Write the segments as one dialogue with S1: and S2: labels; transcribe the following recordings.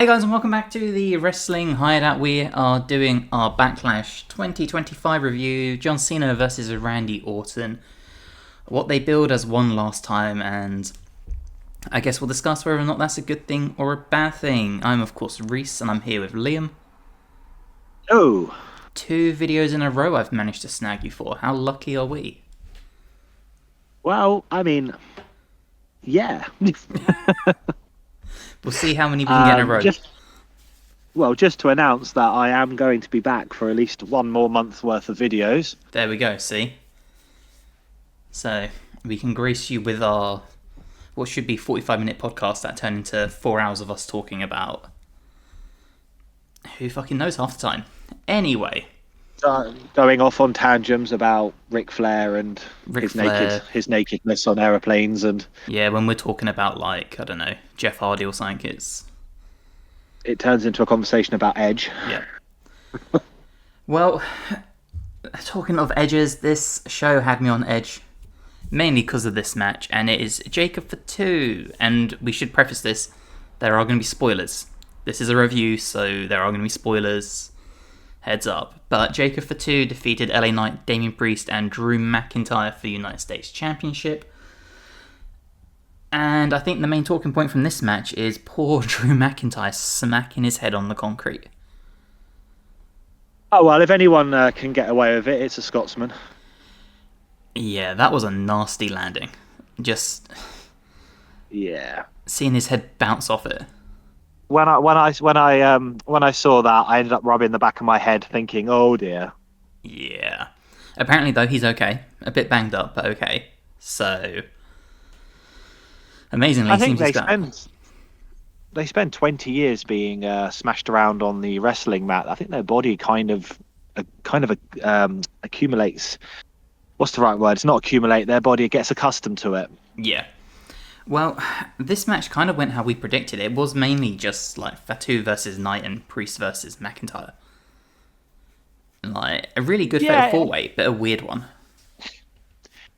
S1: Hey guys, and welcome back to the Wrestling Hideout. We are doing our Backlash 2025 review. John Cena versus Randy Orton. What they billed as one last time, and I guess we'll discuss whether or not that's a good thing or a bad thing. I'm, of course, Reese, and I'm here with Liam.
S2: Oh,
S1: 2 videos in a row I've managed to snag you for. How lucky are we?
S2: well, yeah.
S1: We'll see how many we can get in a row.
S2: Just to announce that I am going to be back for at least one more month's worth of videos.
S1: There we go, see? So, we can grace you with our what should be 45-minute podcast that turned into 4 hours of us talking about who fucking knows half the time. Anyway,
S2: Going off on tangents about Ric Flair and
S1: Ric Flair.
S2: his nakedness on aeroplanes, and
S1: Yeah, when we're talking about, like, I don't know, Jeff Hardy or something, it's...
S2: it turns into a conversation about Edge.
S1: Yeah. Well, talking of edges, this show had me on edge. Mainly because of this match, and it is Jacob for 2. And we should preface this, there are going to be spoilers. This is a review, so there are going to be spoilers. Heads up. But Jacob for 2 defeated LA Knight, Damian Priest, and Drew McIntyre for the United States Championship. And I think the main talking point from this match is poor Drew McIntyre smacking his head on the concrete.
S2: Oh well, if anyone can get away with it, it's a Scotsman.
S1: Yeah, that was a nasty landing. Just
S2: Yeah.
S1: seeing his head bounce off it.
S2: When I saw that, I ended up rubbing the back of my head, thinking, "Oh dear."
S1: Yeah. Apparently, though, he's okay. A bit banged up, but okay. So, amazingly,
S2: I
S1: he
S2: think
S1: seems he's back.
S2: they spend 20 years being smashed around on the wrestling mat. I think their body accumulates. What's the right word? It's not accumulate. Their body gets accustomed to it.
S1: Yeah. Well, this match kind of went how we predicted. It was mainly just like Fatu versus Knight and Priest versus McIntyre. Like a really good fatal
S2: Yeah,
S1: four-way, but a weird one.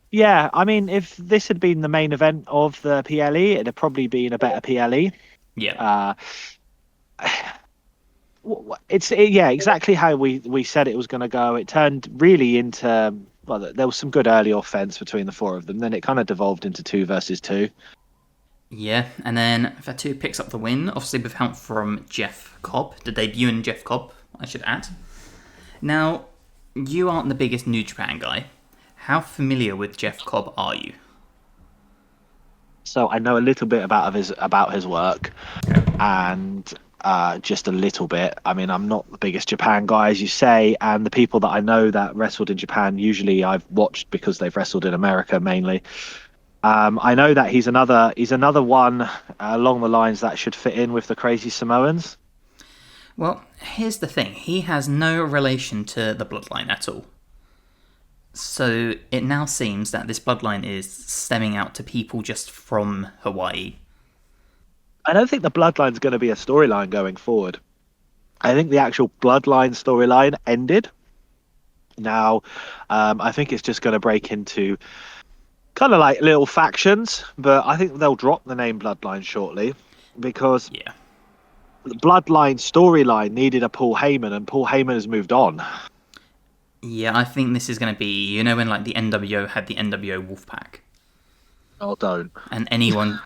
S2: yeah. I mean, if this had been the main event of the PLE, it'd have probably been a better PLE.
S1: Yeah.
S2: Uh, yeah, exactly how we said it was going to go. It turned really into, well, there was some good early offense between the four of them. Then it kind of devolved into 2 versus 2.
S1: Yeah, and then Fatu picks up the win, obviously with help from Jeff Cobb, the debuting Jeff Cobb, I should add. Now, you aren't the biggest New Japan guy. How familiar with Jeff Cobb are you?
S2: So I know a little bit about his work, and just a little bit. I mean, I'm not the biggest Japan guy, as you say, and the people that I know that wrestled in Japan, usually I've watched because they've wrestled in America mainly. I know that he's another one along the lines that should fit in with the Crazy Samoans.
S1: Well, here's the thing. He has no relation to the bloodline at all. So it now seems that this bloodline is stemming out to people just from Hawaii.
S2: I don't think the bloodline's going to be a storyline going forward. I think the actual bloodline storyline ended. Now, I think it's just going to break into kind of like little factions, but I think they'll drop the name Bloodline shortly because
S1: Yeah.
S2: the Bloodline storyline needed a Paul Heyman, and Paul Heyman has moved on.
S1: Yeah, I think this is going to be, you know, when like the NWO had the NWO Wolfpack,
S2: Oh, don't.
S1: and anyone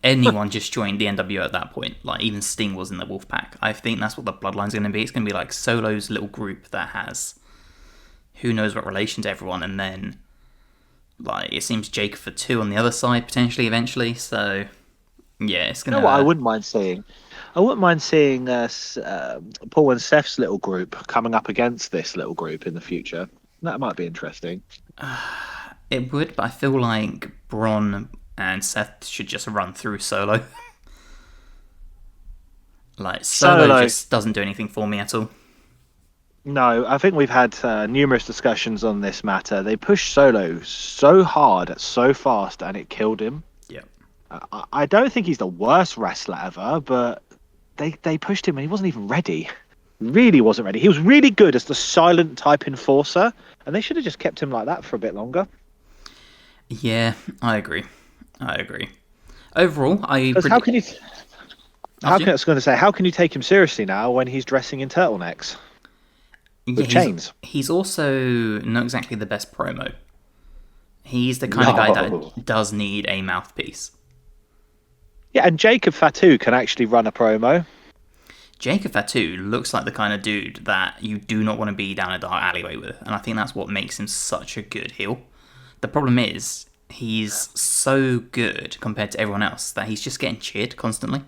S1: just joined the NWO at that point. Like even Sting was in the Wolfpack. I think that's what the Bloodline's going to be. It's going to be like Solo's little group that has who knows what relation to everyone, and then like it seems Jake for 2 on the other side potentially eventually. So yeah, it's
S2: You
S1: gonna.
S2: know what I wouldn't mind seeing? I wouldn't mind seeing Paul and Seth's little group coming up against this little group in the future. That might be interesting.
S1: It would, but I feel like Braun and Seth should just run through Solo. Like Solo
S2: Solo.
S1: just doesn't do anything for me at all.
S2: No, I think we've had numerous discussions on this matter. They pushed Solo so hard, so fast, and it killed him.
S1: Yeah.
S2: I don't think he's the worst wrestler ever, but they pushed him and he wasn't even ready. Really wasn't ready. He was really good as the silent type enforcer, and they should have just kept him like that for a bit longer.
S1: Yeah, I agree. Overall, I
S2: Because how can you? How
S1: After
S2: can
S1: you?
S2: I was going to say, how can you take him seriously now when he's dressing in turtlenecks
S1: Yeah,
S2: with chains?
S1: he's also not exactly the best promo. He's the kind of guy
S2: No.
S1: that does need a mouthpiece.
S2: Yeah, and Jacob Fatu can actually run a promo.
S1: Jacob Fatu looks like the kind of dude that you do not want to be down a dark alleyway with, and I think that's what makes him such a good heel. The problem is, he's so good compared to everyone else that he's just getting cheered constantly.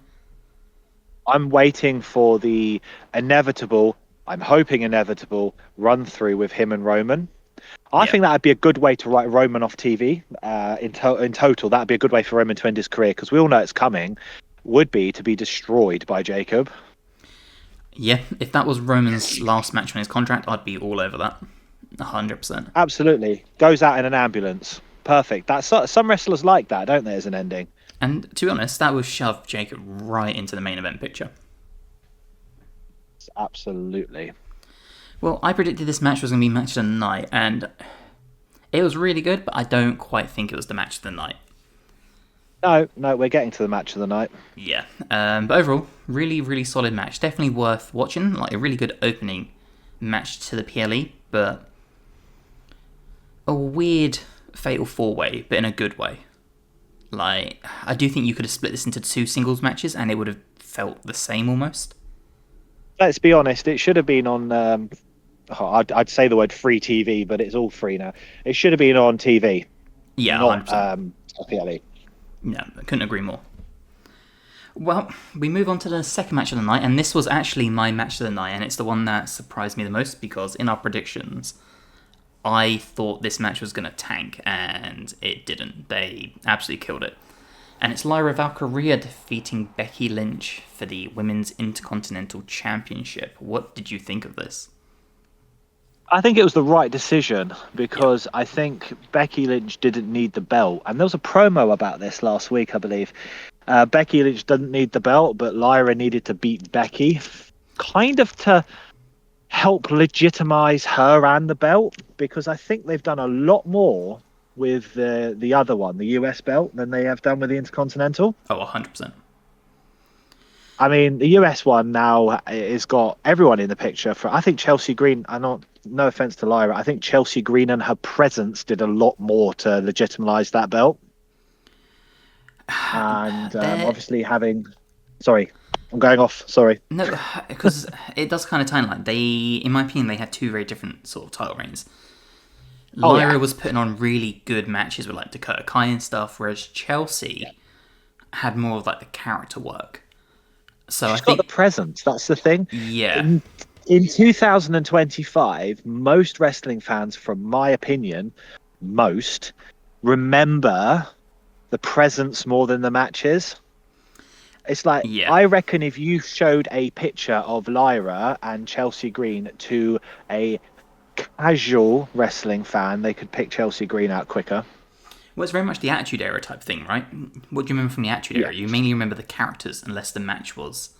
S2: I'm waiting for the inevitable, I'm hoping inevitable, run through with him and Roman. I
S1: Yeah.
S2: think that'd be a good way to write Roman off TV. In total, that'd be a good way for Roman to end his career because we all know it's coming. Would be to be destroyed by Jacob.
S1: Yeah, if that was Roman's last match on his contract, I'd be all over that. 100%.
S2: Absolutely, goes out in an ambulance. Perfect. That's some wrestlers like that, don't they? As an ending.
S1: And to be honest, that would shove Jacob right into the main event picture.
S2: Absolutely.
S1: Well, I predicted this match was going to be match of the night, and it was really good, but I don't quite think it was the match of the night.
S2: No, no, we're getting to the match of the night.
S1: Yeah, but overall, really, really solid match. Definitely worth watching. Like a really good opening match to the PLE, but a weird fatal four-way, but in a good way. Like, I do think you could have split this into two singles matches, and it would have felt the same almost.
S2: Let's be honest. It should have been on. I'd say the word free TV, but it's all free now. It should have been on TV,
S1: Yeah,
S2: not
S1: 100%.
S2: PLE.
S1: No, I couldn't agree more. Well, we move on to the second match of the night, and this was actually my match of the night, and it's the one that surprised me the most because in our predictions, I thought this match was going to tank, and it didn't. They absolutely killed it. And it's Lyra Valkyria defeating Becky Lynch for the Women's Intercontinental Championship. What did you think of this?
S2: I think it was the right decision
S1: Yeah.
S2: because I think Becky Lynch didn't need the belt. And there was a promo about this last week, I believe. Becky Lynch doesn't need the belt, but Lyra needed to beat Becky, kind of to help legitimize her and the belt, because I think they've done a lot more with the other one, the US belt, than they have done with the Intercontinental.
S1: Oh, 100%.
S2: I mean, the US one now has got everyone in the picture. For I think Chelsea Green. I not no offense to Lyra. I think Chelsea Green and her presence did a lot more to legitimize that belt. And
S1: There,
S2: obviously having, sorry, I'm going off. Sorry.
S1: no, because it does kind of tie in like they, in my opinion, they had two very different sort of title reigns.
S2: Oh
S1: Lyra
S2: yeah,
S1: was putting on really good matches with like Dakota Kai and stuff, whereas Chelsea had more of like the character work. So I
S2: she's got the
S1: think,
S2: presence. That's the thing.
S1: yeah,
S2: In 2025, most wrestling fans, from my opinion, most remember the presence more than the matches. It's like
S1: yeah,
S2: I reckon if you showed a picture of Lyra and Chelsea Green to a casual wrestling fan, they could pick Chelsea Green out quicker.
S1: well, it's very much the Attitude Era type thing, right? What do you remember from the Attitude
S2: Yeah.
S1: Era? You mainly remember the characters, unless the match was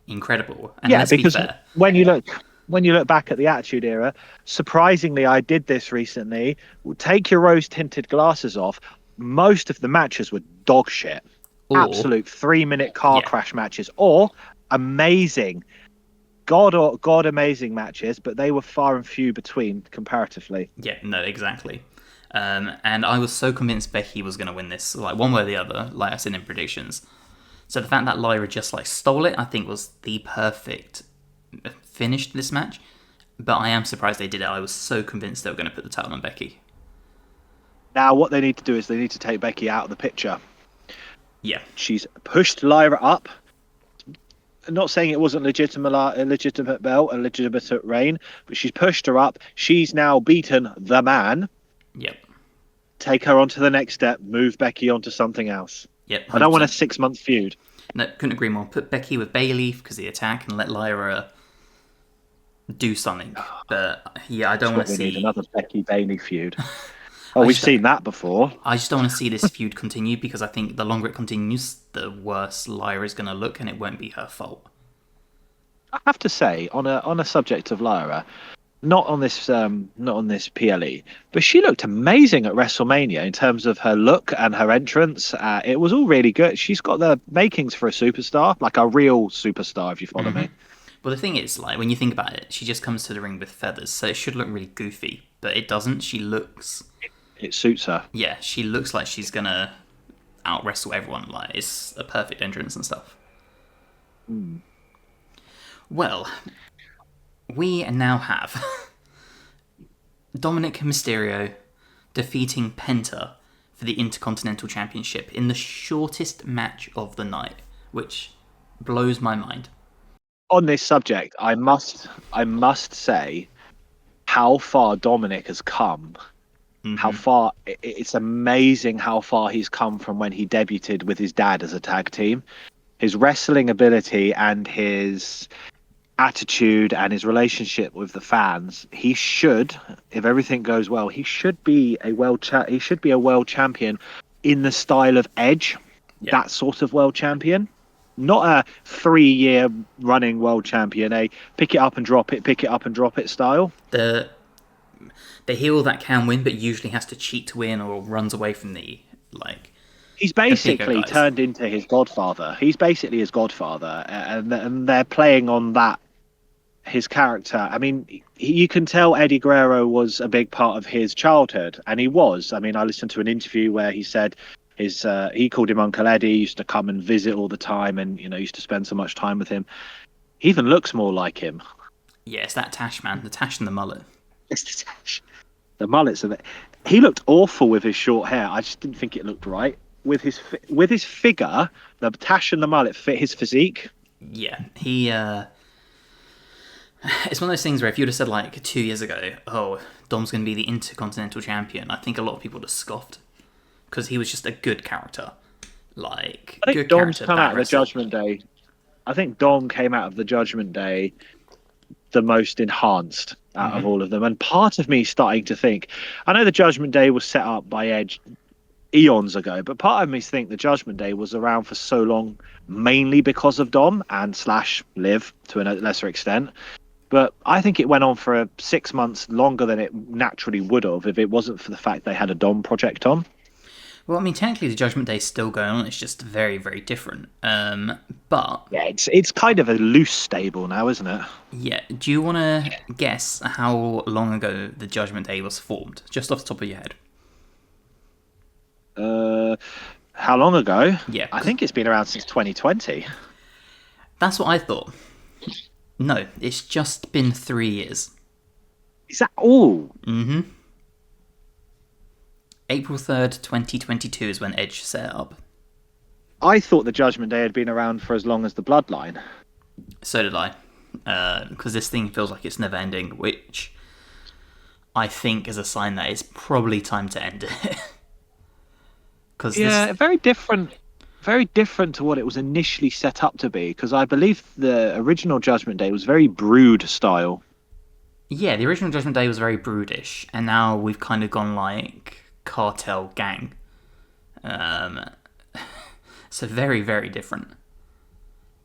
S1: incredible. And
S2: Yeah,
S1: let's be
S2: because
S1: fair,
S2: when you look back at the Attitude Era, surprisingly, I did this recently. Take your rose tinted glasses off. Most of the matches were dog shit,
S1: or
S2: absolute 3 minute car
S1: yeah,
S2: crash matches, or amazing, god amazing matches, but they were far and few between comparatively.
S1: yeah, no, exactly. And I was so convinced Becky was going to win this, like one way or the other, like I said in predictions. So the fact that Lyra just like stole it, I think was the perfect finish to this match. But I am surprised they did it. I was so convinced they were going to put the title on Becky.
S2: Now, what they need to do is they need to take Becky out of the picture.
S1: Yeah,
S2: She's pushed Lyra up. I'm not saying it wasn't a legitimate belt, a legitimate reign, but she's pushed her up. She's now beaten the man.
S1: yep,
S2: Take her on to the next step. Move Becky onto something else.
S1: yep,
S2: I don't want a
S1: 100%.
S2: 6 month feud.
S1: No, couldn't agree more. Put Becky with Bayley because of the attack and let Lyra do something. But yeah, I don't
S2: That's
S1: want
S2: what
S1: to
S2: we need,
S1: see.
S2: another Becky Bailey feud. Oh,
S1: I
S2: we've
S1: just,
S2: seen that before.
S1: I just don't want to see this feud continue because I think the longer it continues, the worse Lyra is going to look, and it won't be her fault.
S2: I have to say, on a subject of Lyra, not on this PLE, but she looked amazing at WrestleMania in terms of her look and her entrance. It was all really good. She's got the makings for a superstar, like a real superstar, if you follow me.
S1: Well, the thing is, like, when you think about it, she just comes to the ring with feathers, so it should look really goofy, but it doesn't. She looks,
S2: It suits her.
S1: yeah, she looks like she's gonna out wrestle everyone. Like, it's a perfect entrance and stuff.
S2: Mm.
S1: Well, we now have Dominic Mysterio defeating Penta for the Intercontinental Championship in the shortest match of the night, which blows my mind.
S2: On this subject, I must say how far Dominic has come. How far it's amazing how far he's come from when he debuted with his dad as a tag team. His wrestling ability and his attitude and his relationship with the fans, he should, if everything goes well, he should be a world champion in the style of Edge,
S1: Yeah.
S2: that sort of world champion. Not a 3 year running world champion, a pick it up and drop it, pick it up and drop it style.
S1: The heel that can win, but usually has to cheat to win or runs away from the like
S2: He's
S1: the bigger
S2: basically
S1: guys.
S2: turned into his godfather. He's basically his godfather, and they're playing on that his character. I mean, you can tell Eddie Guerrero was a big part of his childhood, and he was. I mean, I listened to an interview where he said he called him Uncle Eddie. He used to come and visit all the time, and used to spend so much time with him. He even looks more like him.
S1: Yeah, it's that tash, man. The tash and the mullet.
S2: It's the tash. The mullets of it. He looked awful with his short hair. I just didn't think it looked right with his figure. The tash and the mullet fit his physique.
S1: Yeah, he. It's one of those things where if you'd have said like 2 years ago, oh, Dom's going to be the Intercontinental Champion, I think a lot of people would have scoffed because he was just a good character. Like,
S2: I think
S1: good
S2: Dom's
S1: character,
S2: come
S1: bad
S2: out of the
S1: wrestler.
S2: Judgment Day. I think Dom came out of the Judgment Day the most enhanced out of all of them. And part of me starting to think, I know the Judgment Day was set up by Edge eons ago, but part of me think the Judgment Day was around for so long mainly because of Dom and slash Liv to a lesser extent. But I think it went on for 6 months longer than it naturally would have if it wasn't for the fact they had a Dom project on.
S1: Well, I mean, technically the Judgment Day's still going on. It's just very, very different. But
S2: Yeah, it's kind of a loose stable now, isn't it?
S1: yeah, do you want to guess how long ago the Judgment Day was formed? Just off the top of your head.
S2: How long ago?
S1: Yeah,
S2: I think it's been around since 2020.
S1: that's what I thought. No, it's just been 3 years.
S2: Is that all?
S1: April 3rd, 2022 is when Edge set it up.
S2: I thought the Judgment Day had been around for as long as the Bloodline.
S1: So did I. Because this thing feels like it's never ending, which I think is a sign that it's probably time to end it. Because
S2: Yeah, very different to what it was initially set up to be. Because I believe the original Judgment Day was very Brood style.
S1: yeah, the original Judgment Day was very brutish, and now we've kind of gone like cartel gang. So very, very different.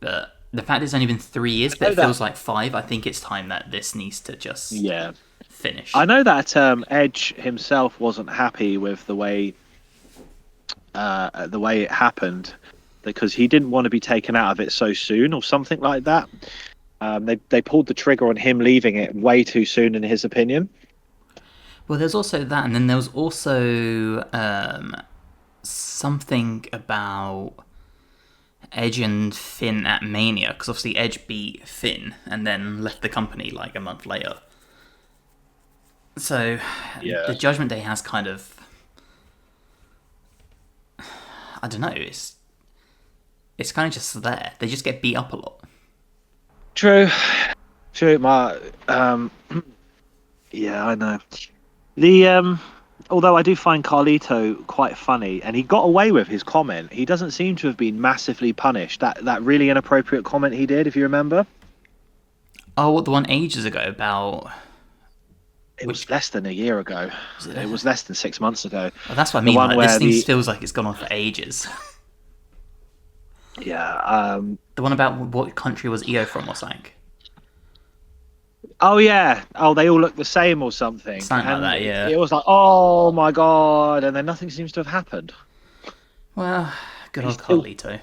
S1: But the fact it's only been 3 years, but it feels like 5, I think it's time that this needs to just
S2: Yeah,
S1: finish.
S2: I know that Edge himself wasn't happy with the way it happened because he didn't want to be taken out of it so soon or something like that. They pulled the trigger on him leaving it way too soon, in his opinion.
S1: Well, there's also that, and then there was also something about Edge and Finn at Mania, because obviously Edge beat Finn and then left the company like a month later. So
S2: Yeah.
S1: the Judgment Day has kind of, I don't know, it's kind of just there. They just get beat up a lot.
S2: True. My yeah, I know. The although I do find Carlito quite funny, and he got away with his comment. He doesn't seem to have been massively punished. That really inappropriate comment he did, if you remember.
S1: Oh, what, the one ages ago about...
S2: It was less than a year ago. It was less than 6 months ago.
S1: Oh, that's what I
S2: The
S1: mean,
S2: one
S1: like,
S2: where
S1: this thing
S2: the-
S1: feels like it's gone on for ages.
S2: Yeah.
S1: The one about what country was EO from or something.
S2: Oh yeah. Oh, they all look the same or something,
S1: Something like
S2: and
S1: that,
S2: it,
S1: yeah.
S2: it was like, oh my god, and then nothing seems to have happened.
S1: Well, good
S2: He's
S1: old
S2: still,
S1: Carlito.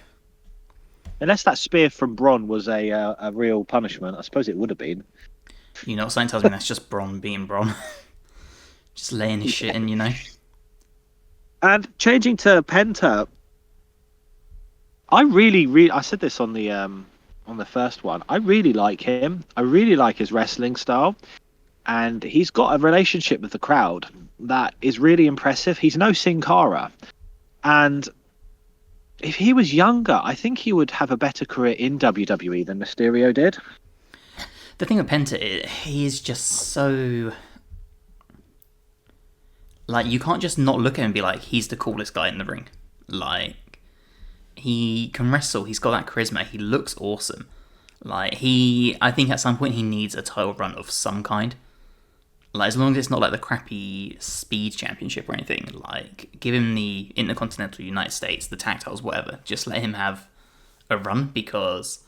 S2: unless that spear from Bron was a real punishment. I suppose it would have been.
S1: You know, something tells me that's just Bron being Bron. Just laying his shit in, you know?
S2: And changing to Penta, I really, I said this on the first one. I really like him. I really like his wrestling style, and he's got a relationship with the crowd that is really impressive. He's no Sin Cara, and if he was younger, I think he would have a better career in WWE than Mysterio did.
S1: The thing with Penta is, he is just so. Like, you can't just not look at him and be like, he's the coolest guy in the ring. Like, he can wrestle, he's got that charisma, he looks awesome. Like, I think at some point he needs a title run of some kind. Like, as long as it's not like the crappy Speed Championship or anything, like, give him the Intercontinental United States, the tag titles, whatever. Just let him have a run, because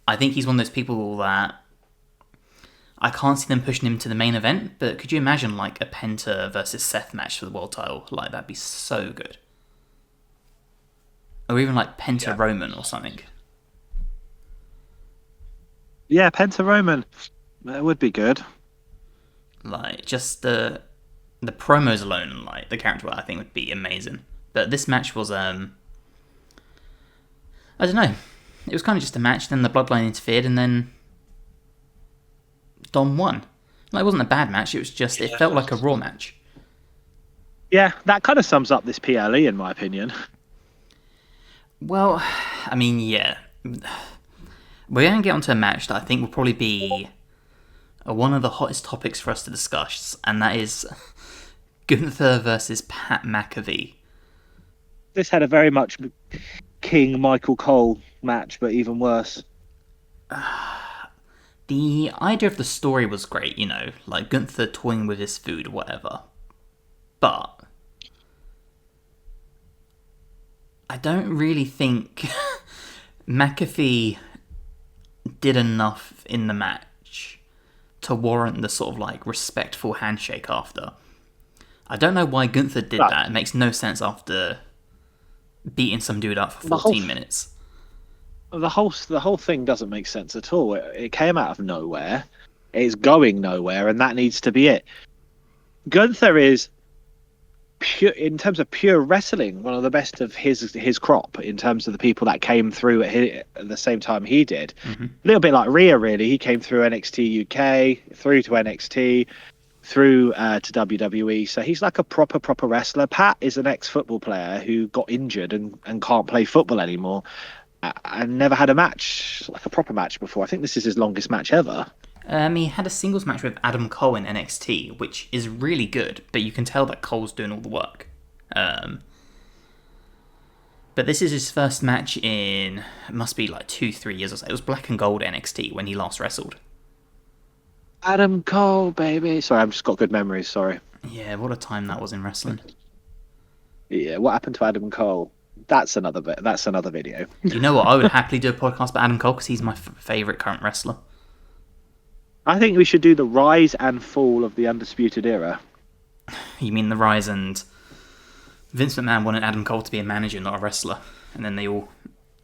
S1: I think he's one of those people that I can't see them pushing him to the main event, but could you imagine like a Penta versus Seth match for the world title? Like, that'd be so good. Or even like Penta
S2: Yeah,
S1: Roman or something.
S2: yeah, Penta Roman, that would be good.
S1: Like, just the promos alone and like the character work, I think would be amazing. But this match was I don't know. It was kind of just a match, then the Bloodline interfered, and then Dom won. Like, it wasn't a bad match, it was just, it felt like a Raw match.
S2: Yeah, that kind of sums up this PLE in my opinion.
S1: Well, I mean, yeah. We're going to get onto a match that I think will probably be one of the hottest topics for us to discuss, and that is Gunther versus Pat McAfee.
S2: This had a very much King Michael Cole match, but even worse.
S1: The idea of the story was great, you know, like Gunther toying with his food or whatever. But I don't really think McAfee did enough in the match to warrant the sort of like respectful handshake after. I don't know why Gunther did that. It makes no sense after beating some dude up for 14 minutes.
S2: The whole thing doesn't make sense at all. It came out of nowhere. It's going nowhere, and that needs to be it. Gunther is pure in terms of pure wrestling, one of the best of his crop in terms of the people that came through at the same time he did.
S1: Mm-hmm.
S2: A little bit like Rhea, really. He came through NXT UK, through to NXT, through to WWE. So he's like a proper wrestler. Pat is an ex-football player who got injured and can't play football anymore. And never had a match, like a proper match before. I think this is his longest match ever.
S1: He had a singles match with Adam Cole in NXT, which is really good, but you can tell that Cole's doing all the work. But this is his first match in, it must be like 2-3 years or so. It was Black and Gold NXT when he last wrestled.
S2: Adam Cole, baby. Sorry, I've just got good memories. Sorry.
S1: Yeah, what a time that was in wrestling.
S2: Yeah, what happened to Adam Cole? That's another bit. That's another video.
S1: You know what? I would happily do a podcast about Adam Cole because he's my favourite current wrestler.
S2: I think we should do the rise and fall of the Undisputed Era.
S1: You mean the rise and Vince McMahon wanted Adam Cole to be a manager, not a wrestler, and then they all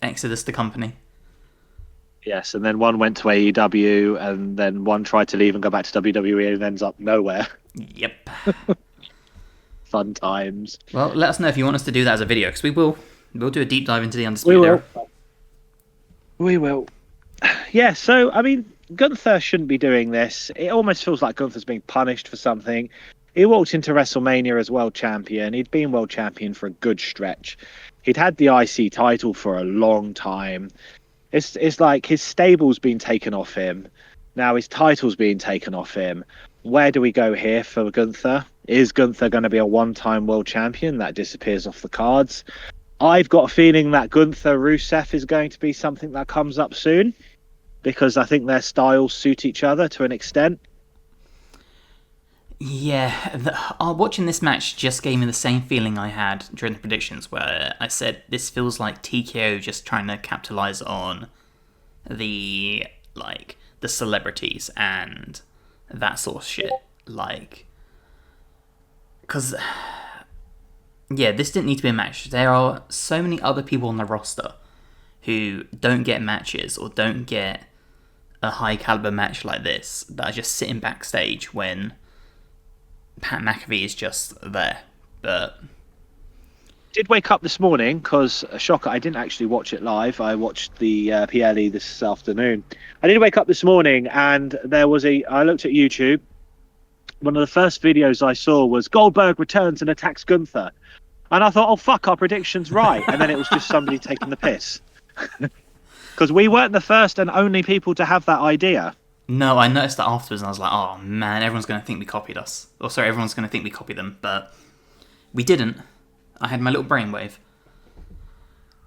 S1: exited the company.
S2: Yes, and then one went to AEW, and then one tried to leave and go back to WWE and ends up nowhere.
S1: Yep.
S2: Fun times.
S1: Well, let us know if you want us to do that as a video, because we'll do a deep dive into the Undisputed Era.
S2: We will. Yeah, so, I mean, Gunther shouldn't be doing this. It almost feels like Gunther's being punished for something. He walked into WrestleMania as world champion. He'd been world champion for a good stretch. He'd had the IC title for a long time. It's like his stable's been taken off him. Now his title's being taken off him. Where do we go here for Gunther? Is Gunther going to be a one-time world champion? That disappears off the cards. I've got a feeling that Gunther Rusev is going to be something that comes up soon, because I think their styles suit each other to an extent.
S1: Yeah, watching this match just gave me the same feeling I had during the predictions, where I said this feels like TKO just trying to capitalize on the the celebrities and that sort of shit. Like, because, yeah, this didn't need to be a match. There are so many other people on the roster who don't get matches or don't get a high caliber match like this that are just sitting backstage when Pat McAfee is just there. But
S2: Did wake up this morning because, shocker, I didn't actually watch it live. I watched the PLE this afternoon. I did wake up this morning and I looked at YouTube. One of the first videos I saw was Goldberg returns and attacks Gunther. And I thought, oh, fuck, our prediction's right. And then it was just somebody taking the piss. Because we weren't the first and only people to have that idea.
S1: no, I noticed that afterwards and I was like, oh man, everyone's going to think we copied us. Or sorry, everyone's going to think we copied them. But we didn't. I had my little brainwave.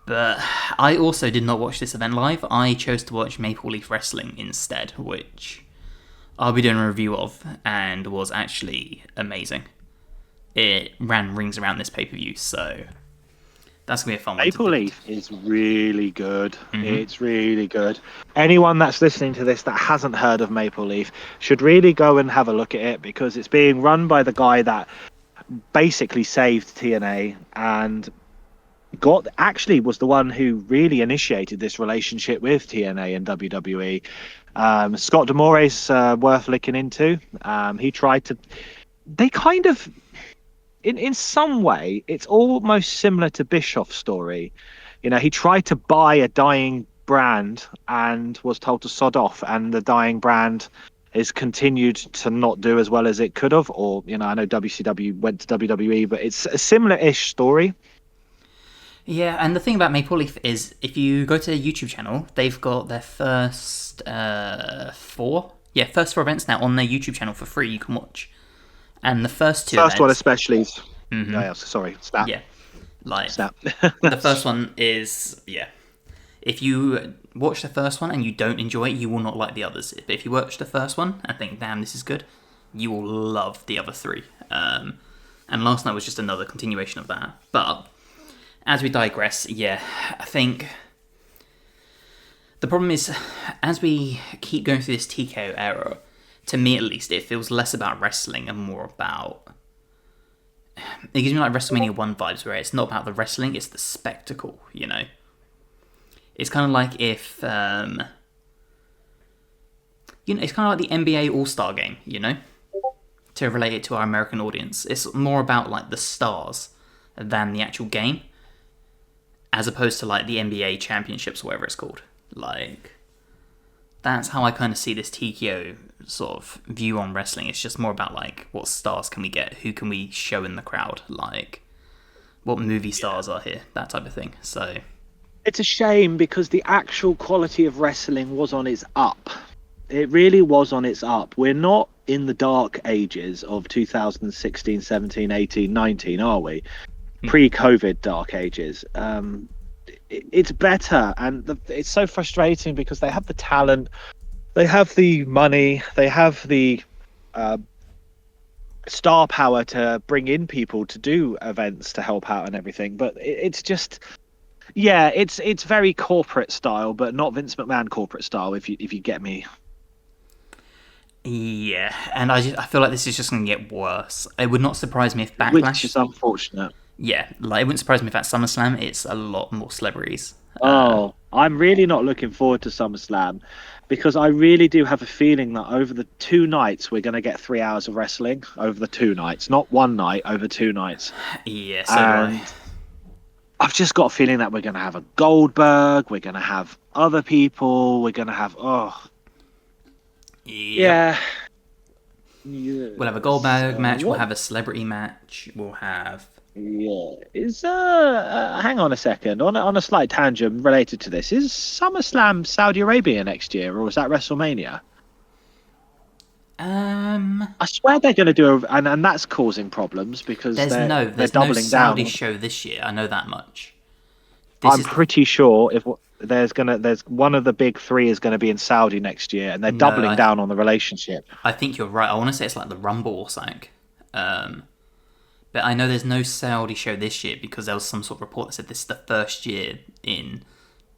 S1: But I also did not watch this event live. I chose to watch Maple Leaf Wrestling instead, which I'll be doing a review of, and was actually amazing. It ran rings around this pay-per-view, so that's going to be a fun one.
S2: Maple Leaf is really good. It's really good. Anyone that's listening to this that hasn't heard of Maple Leaf should really go and have a look at it, because it's being run by the guy that basically saved TNA and was the one who really initiated this relationship with TNA and WWE. Scott D'Amore's worth looking into. He tried to. They kind of, in some way, it's almost similar to Bischoff's story. You know, he tried to buy a dying brand and was told to sod off, and the dying brand has continued to not do as well as it could have. Or, you know, I know WCW went to WWE, but it's a similar-ish story.
S1: Yeah, and the thing about Maple Leaf is, if you go to their YouTube channel, they've got their first four events now on their YouTube channel for free. You can watch, and the first two
S2: First
S1: events,
S2: one especially. Yeah, sorry, snap.
S1: Yeah, like
S2: Snap.
S1: the first one is If you watch the first one and you don't enjoy it, you will not like the others. But if you watch the first one and think, damn, this is good, you will love the other three. And last night was just another continuation of that. But as we digress, I think the problem is, as we keep going through this TKO era, to me at least, it feels less about wrestling and more about... It gives me like WrestleMania 1 vibes, where it's not about the wrestling, it's the spectacle, you know? It's kind of like if... it's kind of like the NBA All-Star Game, you know? To relate it to our American audience. It's more about like the stars than the actual game, as opposed to like the NBA championships or whatever it's called. Like, that's how I kind of see this TKO sort of view on wrestling. It's just more about like, what stars can we get? Who can we show in the crowd? Like, what movie stars are here? That type of thing. So
S2: it's a shame, because the actual quality of wrestling was on its up. It really was on its up. We're not in the dark ages of 2016, 17, 18, 19, are we? Pre-COVID dark ages. It's better, and it's so frustrating because they have the talent, they have the money, they have the star power to bring in people to do events to help out and everything. But it's just, it's very corporate style, but not Vince McMahon corporate style. If you get me.
S1: Yeah, and I feel like this is just going to get worse. It would not surprise me if Backlash...
S2: Which is unfortunate.
S1: Yeah, like, it wouldn't surprise me if at SummerSlam it's a lot more celebrities.
S2: I'm really not looking forward to SummerSlam, because I really do have a feeling that over the 2 nights we're going to get 3 hours of wrestling over the 2 nights, not one night, over 2 nights.
S1: Yeah, so do I.
S2: I've just got a feeling that we're going to have a Goldberg, we're going to have other people, we're going to have
S1: We'll have a Goldberg match, we'll have a celebrity match, we'll have...
S2: hang on a second, on a slight tangent related to this, is SummerSlam Saudi Arabia next year, or is that WrestleMania? I swear they're going to do and that's causing problems, because
S1: there's
S2: they're
S1: no
S2: doubling
S1: Saudi
S2: down.
S1: show this year, I know that much.
S2: I'm pretty sure if there's one of the big 3 is going to be in Saudi next year, and they're doubling down on the relationship.
S1: I think you're right. I want to say it's like the Rumble or something. But I know there's no Saudi show this year, because there was some sort of report that said this is the first year in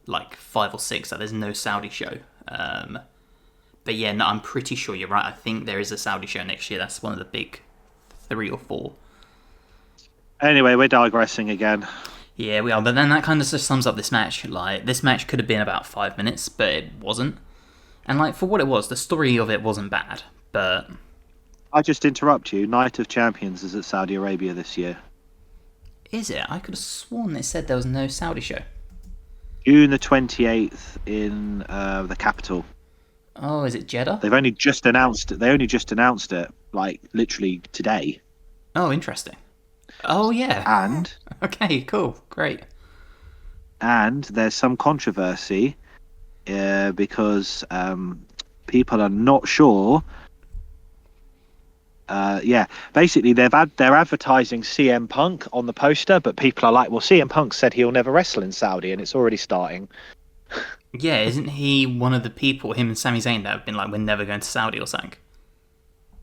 S1: like 5 or 6 that there's no Saudi show. But But yeah, no, I'm pretty sure you're right. I think there is a Saudi show next year. That's one of the big 3 or 4.
S2: Anyway, we're digressing again.
S1: Yeah, we are. But then that kind of just sums up this match. Like, this match could have been about 5 minutes, but it wasn't. And like, for what it was, the story of it wasn't bad. But
S2: I just interrupt you. Night of Champions is at Saudi Arabia this year.
S1: is it? I could have sworn it said there was no Saudi show.
S2: June the 28th in the capital.
S1: Oh, is it Jeddah?
S2: They've only just announced it. They only just announced it, like literally today.
S1: Oh, interesting. Oh, yeah.
S2: And
S1: Okay, cool. Great.
S2: there's some controversy because people are not sure. Basically they're advertising CM Punk on the poster, but people are like, well, CM Punk said he'll never wrestle in Saudi, and it's already starting.
S1: Yeah, isn't he one of the people, him and Sami Zayn, that have been like, we're never going to Saudi or something?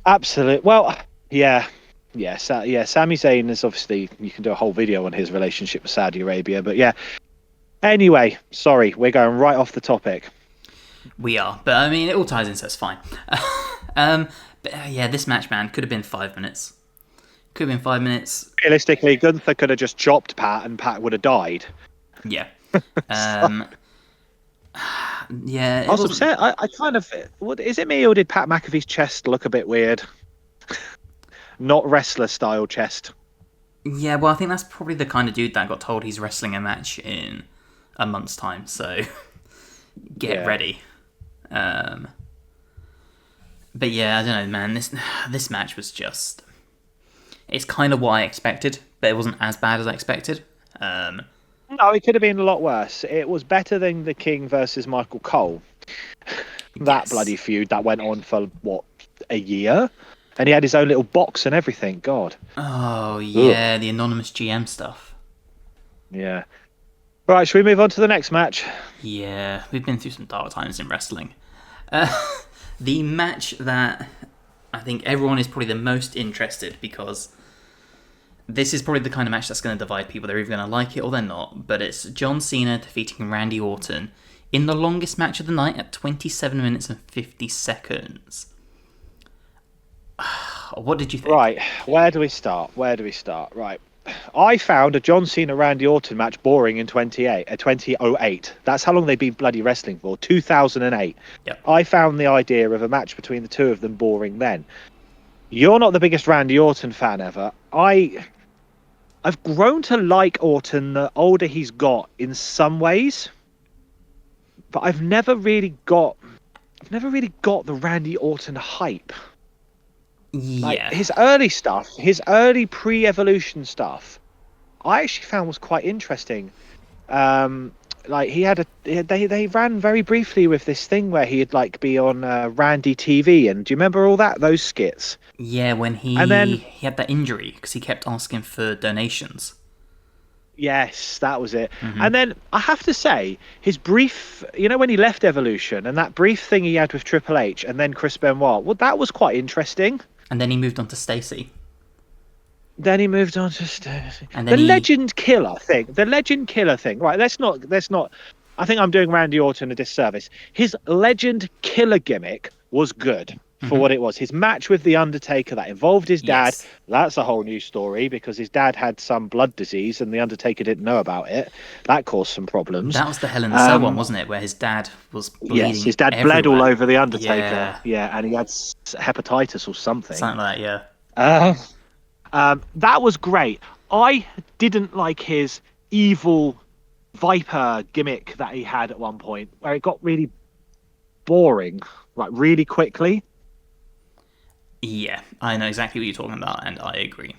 S2: Absolutely. Well, yeah. Sami Zayn is obviously, you can do a whole video on his relationship with Saudi Arabia, but yeah. Anyway, sorry, we're going right off the topic.
S1: We are, but I mean, it all ties in, so it's fine. Yeah, this match, man, could have been 5 minutes. Could have been 5 minutes.
S2: Realistically, Gunther could have just chopped Pat, and Pat would have died.
S1: Yeah. Yeah.
S2: I was upset. I kind of. What is it? Me, or did Pat McAfee's chest look a bit weird? Not wrestler style chest.
S1: Yeah, well, I think that's probably the kind of dude that got told he's wrestling a match in a month's time, so get ready. But yeah, I don't know, man. This match was just... It's kind of what I expected, but it wasn't as bad as I expected.
S2: No, it could have been a lot worse. It was better than the King versus Michael Cole. That bloody feud that went on for, what, a year? And he had his own little box and everything. God.
S1: Oh, yeah, the anonymous GM stuff.
S2: Yeah. Right, should we move on to the next match?
S1: Yeah, we've been through some dark times in wrestling. The match that I think everyone is probably the most interested, because this is probably the kind of match that's going to divide people. They're either going to like it or they're not. But it's John Cena defeating Randy Orton in the longest match of the night at 27 minutes and 50 seconds. What did you think?
S2: Right, where do we start? Right. I found a John Cena Randy Orton match boring in 2008. That's how long they've been bloody wrestling for. 2008.
S1: Yep.
S2: I found the idea of a match between the two of them boring then. You're not the biggest Randy Orton fan ever. I've grown to like Orton the older he's got in some ways, but I've never really got the Randy Orton hype.
S1: Yeah.
S2: Like his early stuff, his early pre-evolution stuff, I actually found was quite interesting. Like they ran very briefly with this thing where he'd like be on Randy TV, and do you remember all those skits?
S1: Yeah, when he had that injury because he kept asking for donations.
S2: Yes, that was it. Mm-hmm. And then I have to say, his brief, when he left Evolution and that brief thing he had with Triple H and then Chris Benoit, well, that was quite interesting.
S1: And then he moved on to Stacey.
S2: And the Legend Killer thing. Right, let's not. I think I'm doing Randy Orton a disservice. His Legend Killer gimmick was good for what it was. His match with The Undertaker that involved his dad, that's a whole new story because his dad had some blood disease and The Undertaker didn't know about it. That caused some problems.
S1: That was the Hell in the Cell one, wasn't it? Where his dad was bleeding.
S2: Yes, his dad
S1: everywhere.
S2: bled all over The Undertaker. Yeah, and he had hepatitis or something.
S1: Something like that,
S2: yeah. That was great. I didn't like his evil Viper gimmick that he had at one point, where it got really boring, like really quickly.
S1: Yeah, I know exactly what you're talking about, and I agree.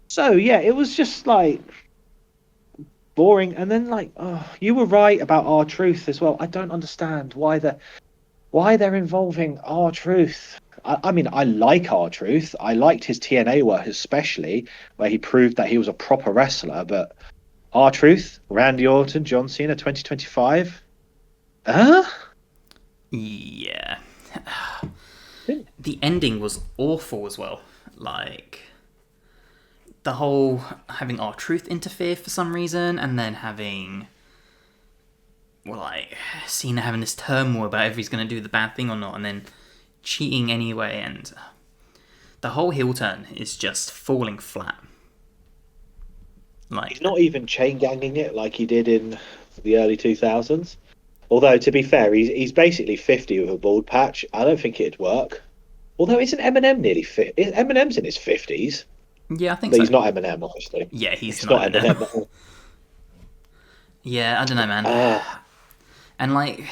S2: So yeah, it was just like boring, and then like, you were right about R-Truth as well. I don't understand why they're involving R-Truth. I mean, I like R-Truth. I liked his TNA work especially, where he proved that he was a proper wrestler. But R-Truth, Randy Orton, John Cena, 2025.
S1: Yeah. The ending was awful as well. Like, the whole having R-Truth interfere for some reason, and then having like Cena having this turmoil about if he's going to do the bad thing or not, and then cheating anyway, and the whole heel turn is just falling flat. Like,
S2: He's not even chain ganging it like he did in the early 2000s. Although, to be fair, he's basically 50 with a bald patch. I don't think it'd work. Although, isn't Eminem nearly fit? Eminem's in his 50s.
S1: yeah, I think
S2: But
S1: so.
S2: he's not Eminem, obviously.
S1: Yeah, he's
S2: It's
S1: not
S2: not
S1: Eminem.
S2: Eminem.
S1: Yeah, I don't know, man. And like,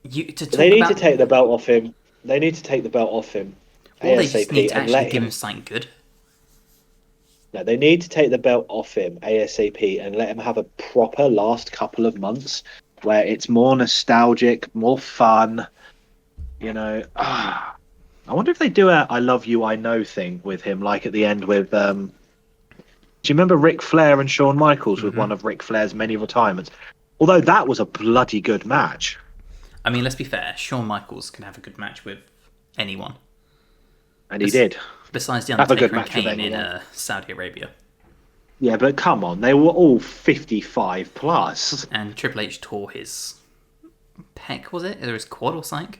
S1: you to
S2: They
S1: talk
S2: need to
S1: about,
S2: take the belt off him. They need to take the belt off him
S1: or they just need
S2: ASAP
S1: to
S2: and
S1: actually
S2: let
S1: give him
S2: him.
S1: something good.
S2: No, they need to take the belt off him ASAP and let him have a proper last couple of months where it's more nostalgic, more fun. You know, I wonder if they do a "I love you, I know" thing with him, like at the end with. Do you remember Ric Flair and Shawn Michaels with
S1: Hmm.
S2: one of Ric Flair's many retirements? Although that was a bloody good match,
S1: I mean, let's be fair. Shawn Michaels can have a good match with anyone,
S2: and he did
S1: besides the
S2: have a good
S1: Undertaker and
S2: match with
S1: Kane in
S2: anyone.
S1: Saudi Arabia.
S2: Yeah, but come on, they were all 55 plus.
S1: And Triple H tore his pec, was it? Or his quad or something?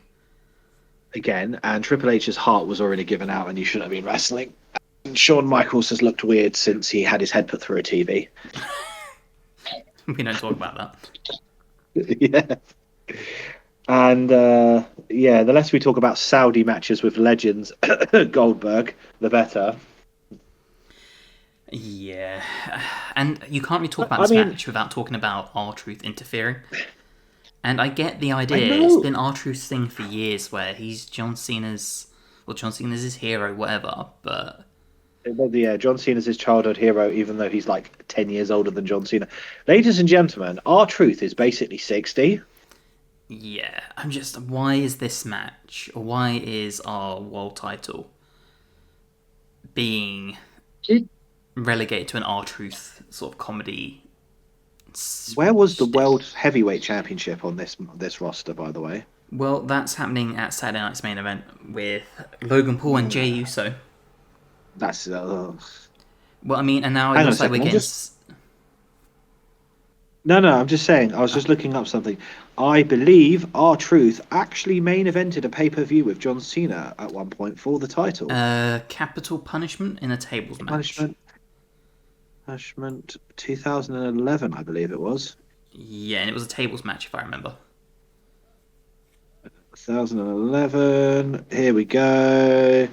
S2: Again, and Triple H's heart was already given out, and he shouldn't have been wrestling. And Shawn Michaels has looked weird since he had his head put through a TV.
S1: We don't talk about that.
S2: Yeah. And yeah, the less we talk about Saudi matches with legends, Goldberg, the better.
S1: Yeah. And you can't really talk about
S2: I
S1: this
S2: mean,
S1: match without talking about R-Truth interfering. And I get the
S2: I
S1: idea. It's
S2: know.
S1: been R-Truth's thing for years where he's John Cena's his hero, whatever, but
S2: Well, yeah, John Cena's his childhood hero, even though he's like 10 years older than John Cena. Ladies and gentlemen, our truth is basically 60.
S1: yeah, I'm just, why is this match, or why is our world title being relegated to an R-Truth sort of comedy?
S2: Where was the
S1: Stick?
S2: World Heavyweight Championship on this roster, by the way?
S1: Well, that's happening at Saturday night's main event with Logan Paul and Jey Uso.
S2: That's
S1: Well, I mean, and now it
S2: hang on a
S1: looks like we're
S2: second.
S1: getting.
S2: No. I'm just saying. I was just looking up something. I believe our truth actually main evented a pay-per-view with John Cena at one point for the title.
S1: Capital Punishment in a tables match.
S2: Punishment 2011, I believe it was.
S1: Yeah, and it was a tables match if I remember.
S2: 2011. Here we go.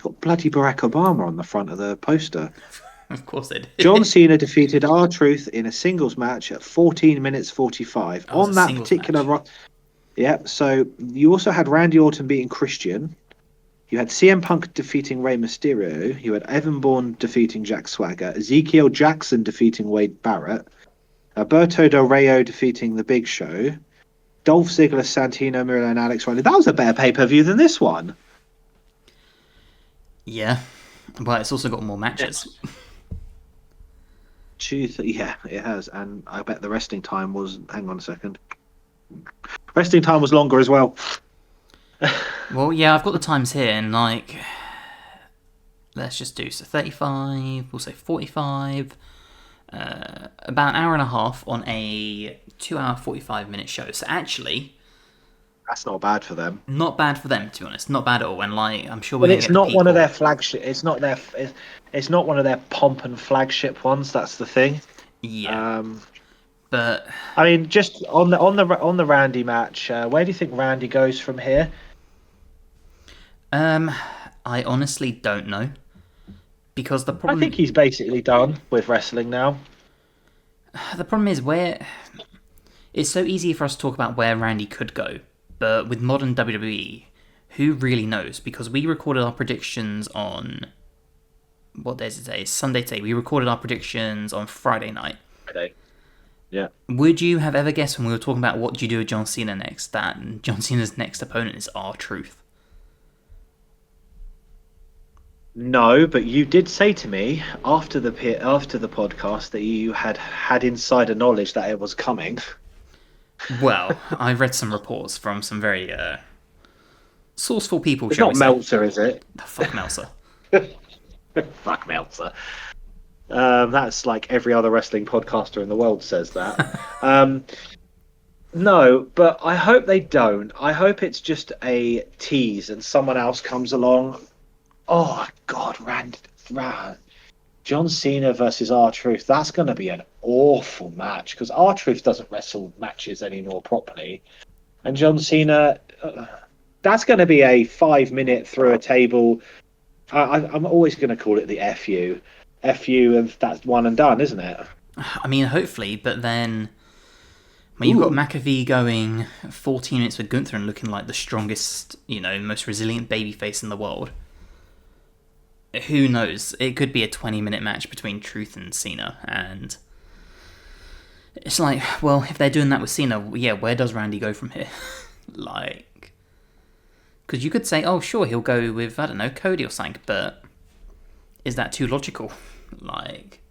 S2: Got bloody Barack Obama on the front of the poster.
S1: Of course they did.
S2: John Cena defeated R-Truth in a singles match at 14 minutes 45.
S1: Oh, it was
S2: On
S1: a
S2: that
S1: singles
S2: particular
S1: match.
S2: yeah, so you also had Randy Orton beating Christian. You had CM Punk defeating Rey Mysterio. You had Evan Bourne defeating Jack Swagger. Ezekiel Jackson defeating Wade Barrett. Alberto Del Rio defeating The Big Show. Dolph Ziggler, Santino Marella, and Alex Riley. That was a better pay-per-view than this one.
S1: Yeah, but it's also got more matches.
S2: Yeah, it has, and I bet the resting time was. Hang on a second. Resting time was longer as well.
S1: Well, yeah, I've got the times here, and like, let's just do so 35. We'll say 45. About an hour and a half on a 2-hour 45-minute show. So actually,
S2: That's not bad for them.
S1: not bad for them, to be honest. Not bad at all. And like, I'm sure we're
S2: But
S1: gonna
S2: it's
S1: get the
S2: not one of
S1: people.
S2: their flagship. It's not their. It's not one of their pomp and flagship ones. That's the thing.
S1: Yeah, but
S2: I mean, just on the Randy match. Where do you think Randy goes from here?
S1: I honestly don't know because
S2: I think he's basically done with wrestling now.
S1: the problem is where it's so easy for us to talk about where Randy could go, but with modern WWE, who really knows? Because we recorded our predictions on what day is it today? It's Sunday today. We recorded our predictions on Friday night.
S2: Okay. Yeah.
S1: Would you have ever guessed when we were talking about what do you do with John Cena next that John Cena's next opponent is R-Truth?
S2: No, but you did say to me after the podcast that you had insider knowledge that it was coming.
S1: Well, I read some reports from some very sourceful people,
S2: It's
S1: shall
S2: not
S1: we say.
S2: Meltzer, is it?
S1: The fuck Meltzer.
S2: Fuck Meltzer. That's like every other wrestling podcaster in the world says that. Um, no, but I hope they don't. I hope it's just a tease and someone else comes along. Oh God, John Cena versus R-Truth. That's going to be an awful match because R-Truth doesn't wrestle matches anymore properly, and John Cena. That's going to be a 5 minute through a table. I'm always going to call it the FU, and that's one and done, isn't it?
S1: I mean, hopefully, but then when you've got
S2: Ooh,
S1: McAfee going 14 minutes for Gunther and looking like the strongest, most resilient babyface in the world, who knows? It could be a 20-minute match between Truth and Cena, and it's like, well, if they're doing that with Cena, yeah, where does Randy go from here? Like, because you could say, oh, sure, he'll go with, I don't know, Cody or something, but is that too logical? Like,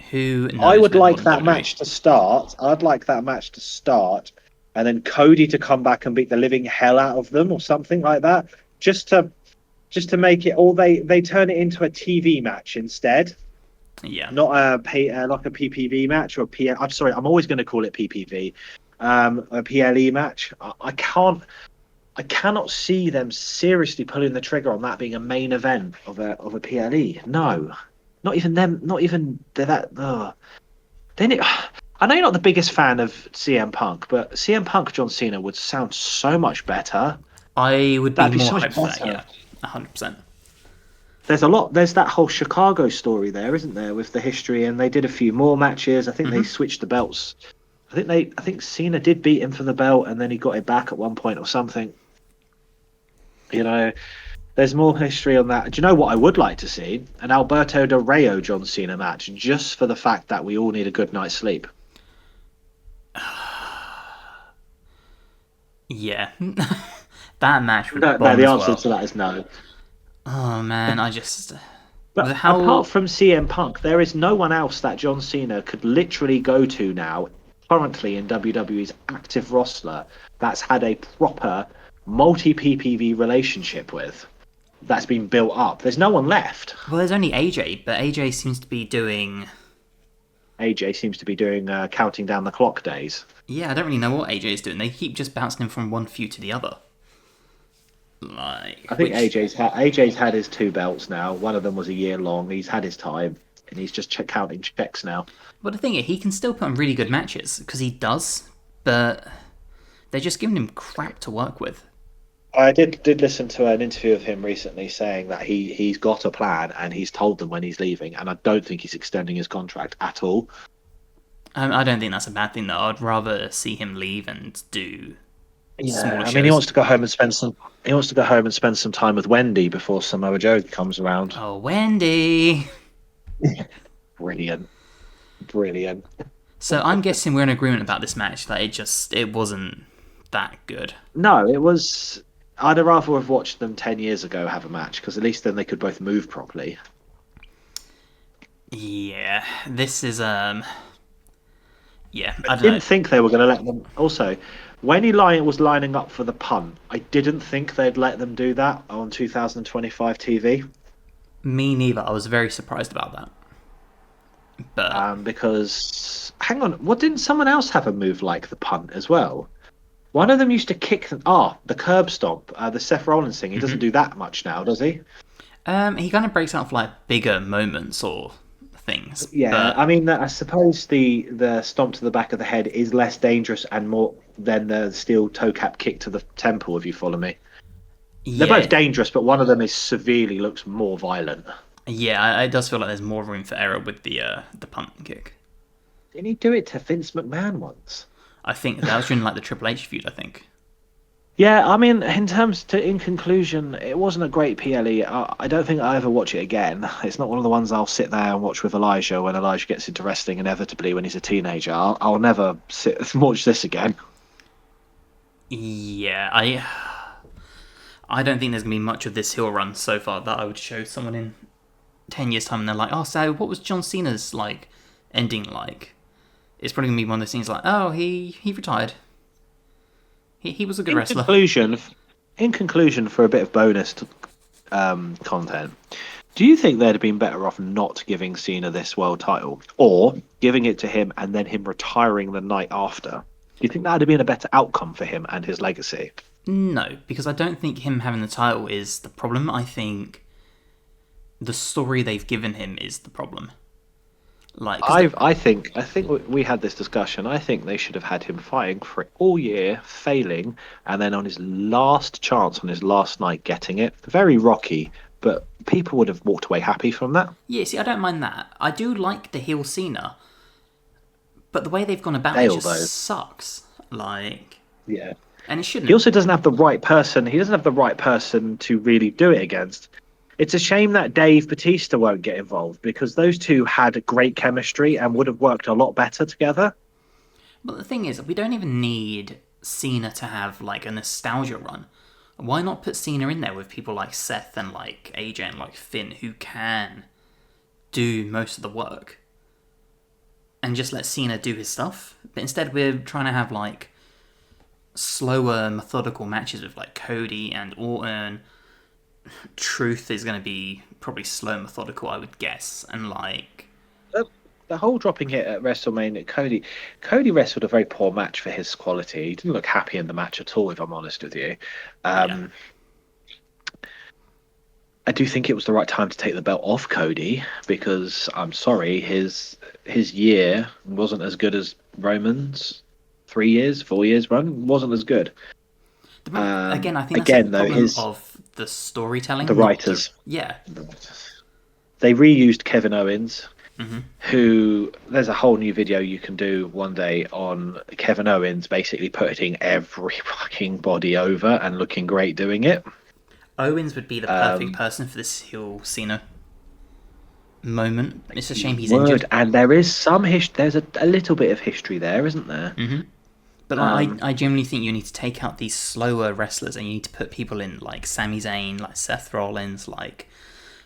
S1: who
S2: I
S1: knows
S2: would
S1: with
S2: like
S1: modern
S2: that
S1: WWE?
S2: match to start. I'd like that match to start, and then Cody to come back and beat the living hell out of them, or something like that, just to make it. Or they turn it into a TV match instead,
S1: Yeah.
S2: not like a PPV match or a P. I'm sorry, I'm always going to call it PPV, a PLE match. I cannot see them seriously pulling the trigger on that being a main event of a PLE. No, not even them. Not even that. Then it. I know you're not the biggest fan of CM Punk, but CM Punk John Cena would sound so much better.
S1: I would be
S2: That'd be
S1: more
S2: so much
S1: hyped for that,
S2: better.
S1: yeah. 100%.
S2: There's a lot. There's that whole Chicago story there, isn't there, with the history? And they did a few more matches. I think they
S1: Mm-hmm.
S2: switched the belts. I think Cena did beat him for the belt, and then he got it back at one point or something. You know, there's more history on that. Do you know what I would like to see? An Alberto Del Rio John Cena match, just for the fact that we all need a good night's sleep.
S1: Yeah. That match would
S2: No,
S1: bomb
S2: the
S1: as
S2: answer
S1: well.
S2: to that is no.
S1: Oh, man, I just...
S2: But
S1: With
S2: apart
S1: how...
S2: from CM Punk, there is no one else that John Cena could literally go to now, currently in WWE's active roster, that's had a proper multi PPV relationship with, that's been built up. There's no one left.
S1: Well, there's only AJ, but AJ seems to be doing...
S2: AJ seems to be doing counting down the clock days.
S1: Yeah, I don't really know what AJ is doing. They keep just bouncing him from one feud to the other. Like,
S2: I think
S1: which...
S2: AJ's had his two belts now. One of them was a year long. He's had his time, and he's just counting checks now.
S1: Well, the thing is, he can still put on really good matches, because he does, but they're just giving him crap to work with.
S2: I did listen to an interview of him recently saying that he's got a plan and he's told them when he's leaving, and I don't think he's extending his contract at all.
S1: I don't think that's a bad thing, though. I'd rather see him leave and do
S2: Yeah,
S1: smaller
S2: I mean he
S1: shows.
S2: wants to go home and spend some time with Wendy before Samoa Joe comes around.
S1: Oh, Wendy!
S2: Brilliant, brilliant.
S1: So I'm guessing we're in agreement about this match, that it wasn't that good.
S2: No, it was. I'd rather have watched them 10 years ago have a match because at least then they could both move properly.
S1: Yeah, this is yeah,
S2: I
S1: I don't know.
S2: didn't think they were going to let them. Also, when was lining up for the punt, I didn't think they'd let them do that on 2025 TV.
S1: Me neither. I was very surprised about that. But
S2: Because hang on, what didn't someone else have a move like the punt as well? One of them used to kick them. The curb stomp, the Seth Rollins thing. He doesn't do that much now, does he?
S1: he kind of breaks out for like bigger moments or things.
S2: Yeah,
S1: But
S2: I mean, I suppose the stomp to the back of the head is less dangerous and more than the steel toe cap kick to the temple. If you follow me, they're both
S1: yeah,
S2: dangerous, but one of them is severely looks more violent.
S1: yeah, it does feel like there's more room for error with the punt kick.
S2: Didn't he do it to Vince McMahon once?
S1: I think that was during like the Triple H feud. I think.
S2: Yeah, I mean, in conclusion, it wasn't a great PLE. I don't think I'll ever watch it again. It's not one of the ones I'll sit there and watch with Elijah when Elijah gets into wrestling inevitably when he's a teenager. I'll never sit and watch this again.
S1: Yeah, I don't think there's gonna be much of this hill run so far that I would show someone in 10 years' time and they're like, oh, so what was John Cena's like ending like? It's probably gonna be one of those things like, oh, he retired. He was a good
S2: In
S1: wrestler.
S2: conclusion, in conclusion, for a bit of bonus content, Do you think they'd have been better off not giving Cena this world title, or giving it to him and then him retiring the night after? Do you think that'd have been a better outcome for him and his legacy?
S1: No, because I don't think him having the title is the problem. I think the story they've given him is the problem. Like,
S2: I think we had this discussion. I think they should have had him fighting for it all year, failing, and then on his last chance, on his last night, getting it. Very rocky, but people would have walked away happy from that.
S1: yeah, see, I don't mind that. I do like the heel Cena, but the way they've gone about it
S2: Fail
S1: just
S2: though.
S1: sucks. Like,
S2: Yeah.
S1: and it
S2: He
S1: shouldn't.
S2: also doesn't have the right person. He doesn't have the right person to really do it against. It's a shame that Dave Batista won't get involved because those two had great chemistry and would have worked a lot better together.
S1: But the thing is, we don't even need Cena to have like a nostalgia run. Why not put Cena in there with people like Seth and like AJ and like Finn who can do most of the work and just let Cena do his stuff? But instead, we're trying to have like slower, methodical matches with like Cody and Orton. Truth is going to be probably slow and methodical, I would guess, and like
S2: The whole dropping hit at WrestleMania, Cody wrestled a very poor match for his quality. He didn't look happy in the match at all, if I'm honest with you.
S1: yeah.
S2: Um, I do think it was the right time to take the belt off Cody because I'm sorry, his year wasn't as good as Roman's 3 years, 4 years run wasn't as good.
S1: Again, I think that's a
S2: Again, though,
S1: problem
S2: his
S1: of the
S2: the
S1: storytelling, not the
S2: writers
S1: yeah.
S2: they reused Kevin Owens,
S1: Hmm.
S2: who there's a whole new video you can do one day on Kevin Owens basically putting every fucking body over and looking great doing it.
S1: Owens would be the perfect
S2: Um,
S1: person for this heel Cena moment. It's a
S2: he
S1: shame he's
S2: would,
S1: injured.
S2: and there is some history. There's a little bit of history there, isn't there?
S1: But like,
S2: Um,
S1: I genuinely think you need to take out these slower wrestlers and you need to put people in like Sami Zayn, like Seth Rollins, like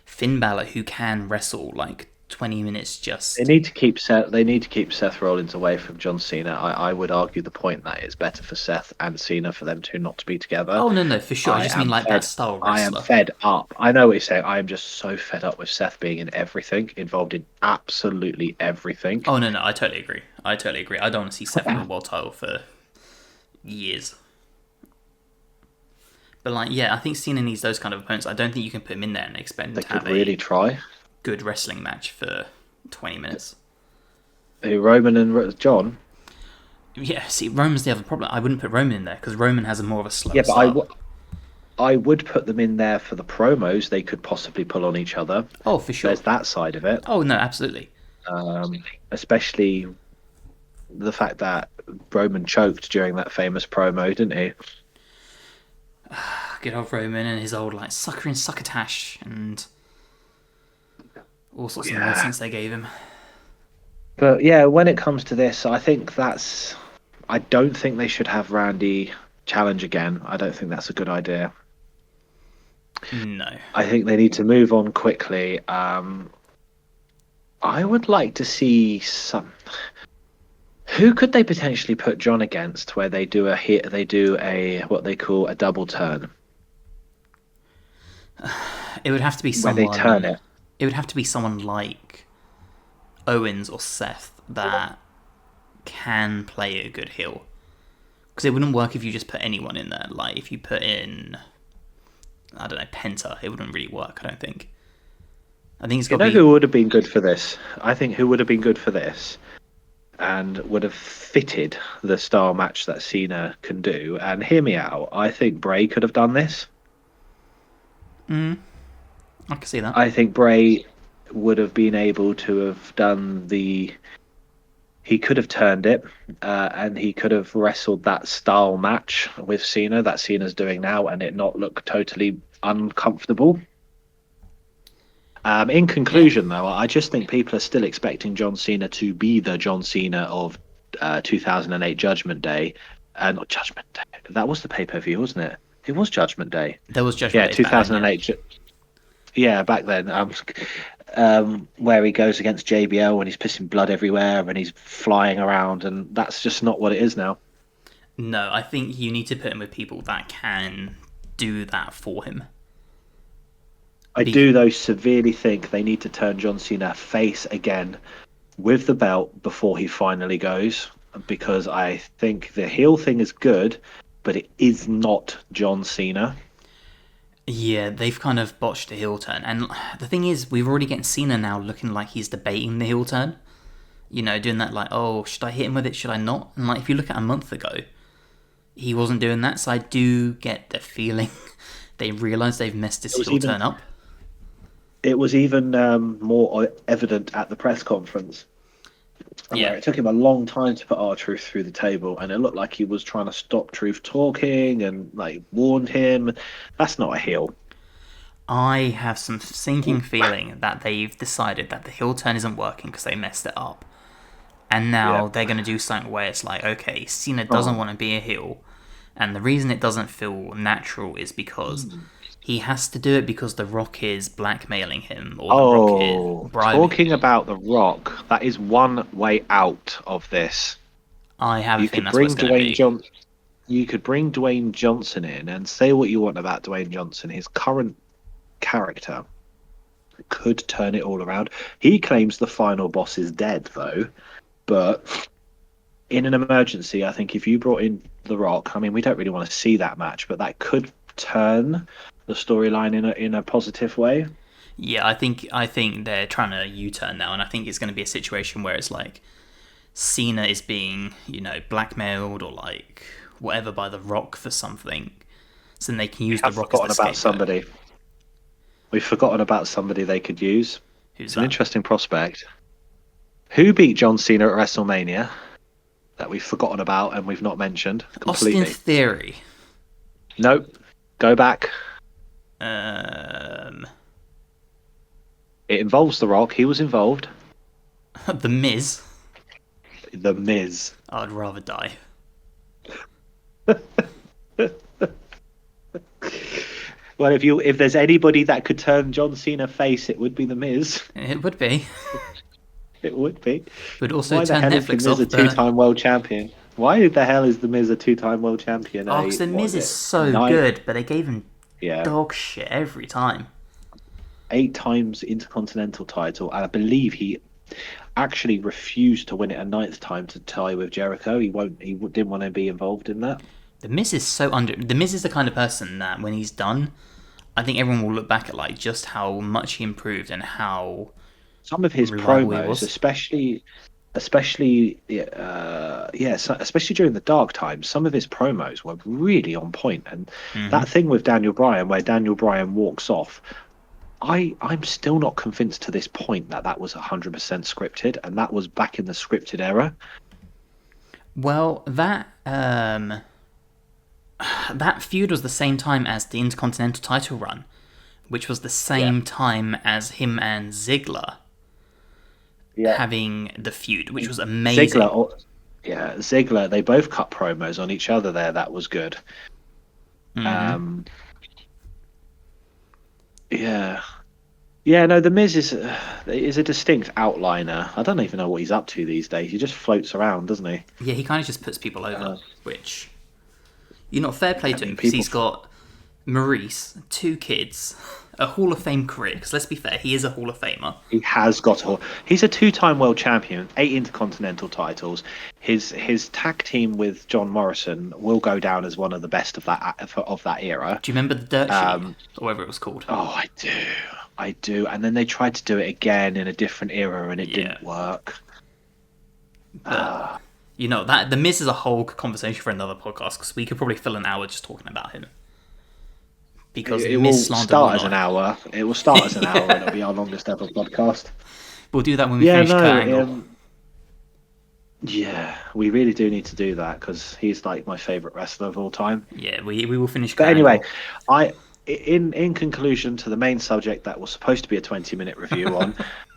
S1: Finn Balor, who can wrestle like 20 minutes
S2: They
S1: just.
S2: need to keep Seth. They need to keep Seth Rollins away from John Cena. I would argue the point that it's better for Seth and Cena for them two not to be together.
S1: Oh, no, no, for sure. I
S2: I
S1: just mean
S2: am
S1: like that
S2: fed.
S1: style
S2: I am
S1: wrestler.
S2: fed up. I know what you're saying. I am just so fed up with Seth being in everything, involved in absolutely everything.
S1: Oh, no, no, I totally agree. I totally agree. I don't want to see Seth win a world title for years. But like, yeah, I think Cena needs those kind of opponents. I don't think you can put him in there and expect him
S2: They
S1: to
S2: could
S1: have
S2: really
S1: a
S2: try.
S1: good wrestling match for 20 minutes.
S2: Who, Roman and John?
S1: Yeah, see, Roman's the other problem. I wouldn't put Roman in there because Roman has a more of a
S2: Yeah,
S1: slower
S2: but
S1: start.
S2: I would put them in there for the promos they could possibly pull on each other.
S1: Oh, for sure.
S2: There's that side of it.
S1: Oh, no, absolutely.
S2: Especially the fact that Roman choked during that famous promo, didn't he?
S1: Good old Roman and his old, like, sucker and succotash and all sorts of
S2: Yeah.
S1: nonsense they gave him.
S2: But yeah, when it comes to this, I think that's. I don't think they should have Randy challenge again. I don't think that's a good idea.
S1: No.
S2: I think they need to move on quickly. I would like to see some. Who could they potentially put John against where they do a hit? They do a what they call a double turn,
S1: It would have to be
S2: where they turn
S1: someone.
S2: it.
S1: It would have to be someone like Owens or Seth that can play a good heel. Because it wouldn't work if you just put anyone in there. Like, if you put in, I don't know, Penta, it wouldn't really work, I don't think. I think it's
S2: You
S1: got to
S2: know
S1: be.
S2: who would have been good for this? I think who would have been good for this and would have fitted the style match that Cena can do. And hear me out. I think Bray could have done this.
S1: I can see that.
S2: I think Bray would have been able to have done the. He could have turned it, and he could have wrestled that style match with Cena that Cena's doing now, and it not look totally uncomfortable. In
S1: Yeah.
S2: conclusion, though, I just think people are still expecting John Cena to be the John Cena of 2008 Judgment Day. Not Judgment Day. That was the pay per view, wasn't it? It was Judgment Day.
S1: There was Judgment
S2: Yeah,
S1: Day back then, yeah.
S2: 2008. Yeah, back then. Where he goes against JBL and he's pissing blood everywhere and he's flying around, and that's just not what it is now.
S1: No, I think you need to put him with people that can do that for him.
S2: I
S1: Be-
S2: do though severely think they need to turn John Cena face again with the belt before he finally goes, because I think the heel thing is good, but it is not John Cena.
S1: yeah, they've kind of botched the heel turn. And the thing is, we're already getting Cena now looking like he's debating the heel turn. You know, doing that like, oh, should I hit him with it? Should I not? And like, if you look at a month ago, he wasn't doing that. So I do get the feeling they realise they've messed
S2: It
S1: his
S2: was
S1: heel
S2: even
S1: turn up.
S2: it was even more evident at the press conference,
S1: Yeah.
S2: where it took him a long time to put R-Truth through the table, and it looked like he was trying to stop Truth talking and like warned him. That's not a heel.
S1: I have some sinking feeling that they've decided that the heel turn isn't working because they messed it up. And
S2: Yeah.
S1: now they're going to do something where it's like, okay, Cena doesn't
S2: Oh.
S1: want to be a heel. And the reason it doesn't feel natural is because he has to do it because The Rock is blackmailing him or The Rock is
S2: Oh,
S1: bribing
S2: talking
S1: him.
S2: about The Rock, that is one way out of this.
S1: I have a
S2: You
S1: feeling
S2: could
S1: that's what it's
S2: bring
S1: going to
S2: Dwayne
S1: be.
S2: John, you could bring Dwayne Johnson in and say what you want about Dwayne Johnson. His current character could turn it all around. He claims the final boss is dead, though. But in an emergency, I think if you brought in The Rock, I mean, we don't really want to see that match, but that could turn the storyline in a positive way.
S1: Yeah, I think they're trying to U-turn now, and I think it's going to be a situation where it's like Cena is being, blackmailed or like whatever by The Rock for something, so then they can
S2: We
S1: use The
S2: have
S1: Rock as the
S2: forgotten about
S1: scapegoat.
S2: somebody. We've forgotten about somebody they could use.
S1: Who's
S2: It's an
S1: that?
S2: interesting prospect. Who beat John Cena at WrestleMania that we've forgotten about and we've not mentioned
S1: Austin
S2: completely?
S1: Theory.
S2: Nope. Go back.
S1: Um,
S2: It involves The Rock. He was involved.
S1: The Miz.
S2: The Miz.
S1: I'd rather die.
S2: Well, if there's anybody that could turn John Cena face, it would be The Miz.
S1: It would be.
S2: It would be.
S1: Would also
S2: Why the
S1: turn
S2: hell is The
S1: Netflix
S2: Miz a
S1: off, but
S2: two-time world champion? Why the hell is The Miz a two-time world champion?
S1: oh, because The
S2: What
S1: Miz
S2: is
S1: is
S2: it?
S1: so
S2: Nine,
S1: good, but they gave him
S2: yeah,
S1: dog shit every time.
S2: 8 times Intercontinental title, and I believe he actually refused to win it a ninth time to tie with Jericho. Didn't want to be involved in that.
S1: The Miz is so under. The Miz is the kind of person that when he's done, I think everyone will look back at like just how much he improved and how
S2: Some of his
S1: reliable he
S2: promos,
S1: was.
S2: especially during the dark times, some of his promos were really on point. And
S1: Hmm.
S2: that thing with Daniel Bryan, where Daniel Bryan walks off, I'm still not convinced to this point that that was 100% scripted, and that was back in the scripted era.
S1: Well, that feud was the same time as the Intercontinental title run, which was the
S2: Yeah,
S1: same time as him and Ziggler
S2: yeah.
S1: having the feud, which was amazing.
S2: Ziggler, Ziggler. They both cut promos on each other there. That was good.
S1: Hmm.
S2: Um, yeah, yeah. No, the Miz is a distinct outliner. I don't even know what he's up to these days. He just floats around, doesn't he?
S1: Yeah, he kind of just puts people over,
S2: Uh,
S1: which fair play
S2: I
S1: to him
S2: mean,
S1: because
S2: people.
S1: he's got Maurice, 2 kids, a Hall of Fame career. Because let's be fair, he is a Hall of Famer.
S2: He has got a. He's a two-time world champion, 8 intercontinental titles. His tag team with John Morrison will go down as one of the best of that era.
S1: Do you remember the Dirt Sheet
S2: Um,
S1: or whatever it was called?
S2: oh, I do. And then they tried to do it again in a different era, and it
S1: Yeah,
S2: didn't work.
S1: but
S2: Uh,
S1: that the Miz is a whole conversation for another podcast because we could probably fill an hour just talking about him because
S2: it
S1: Miz
S2: will
S1: slander will
S2: start as an
S1: not.
S2: hour. It will start as an hour, and it'll be our longest ever podcast.
S1: We'll do that when we
S2: Yeah,
S1: finish Kurt
S2: no.
S1: Angle.
S2: Yeah, we really do need to do that because he's like my favorite wrestler of all time.
S1: Yeah, we will finish
S2: But
S1: Kurt
S2: anyway,
S1: Angle.
S2: I in conclusion to the main subject that was supposed to be a 20-minute review on,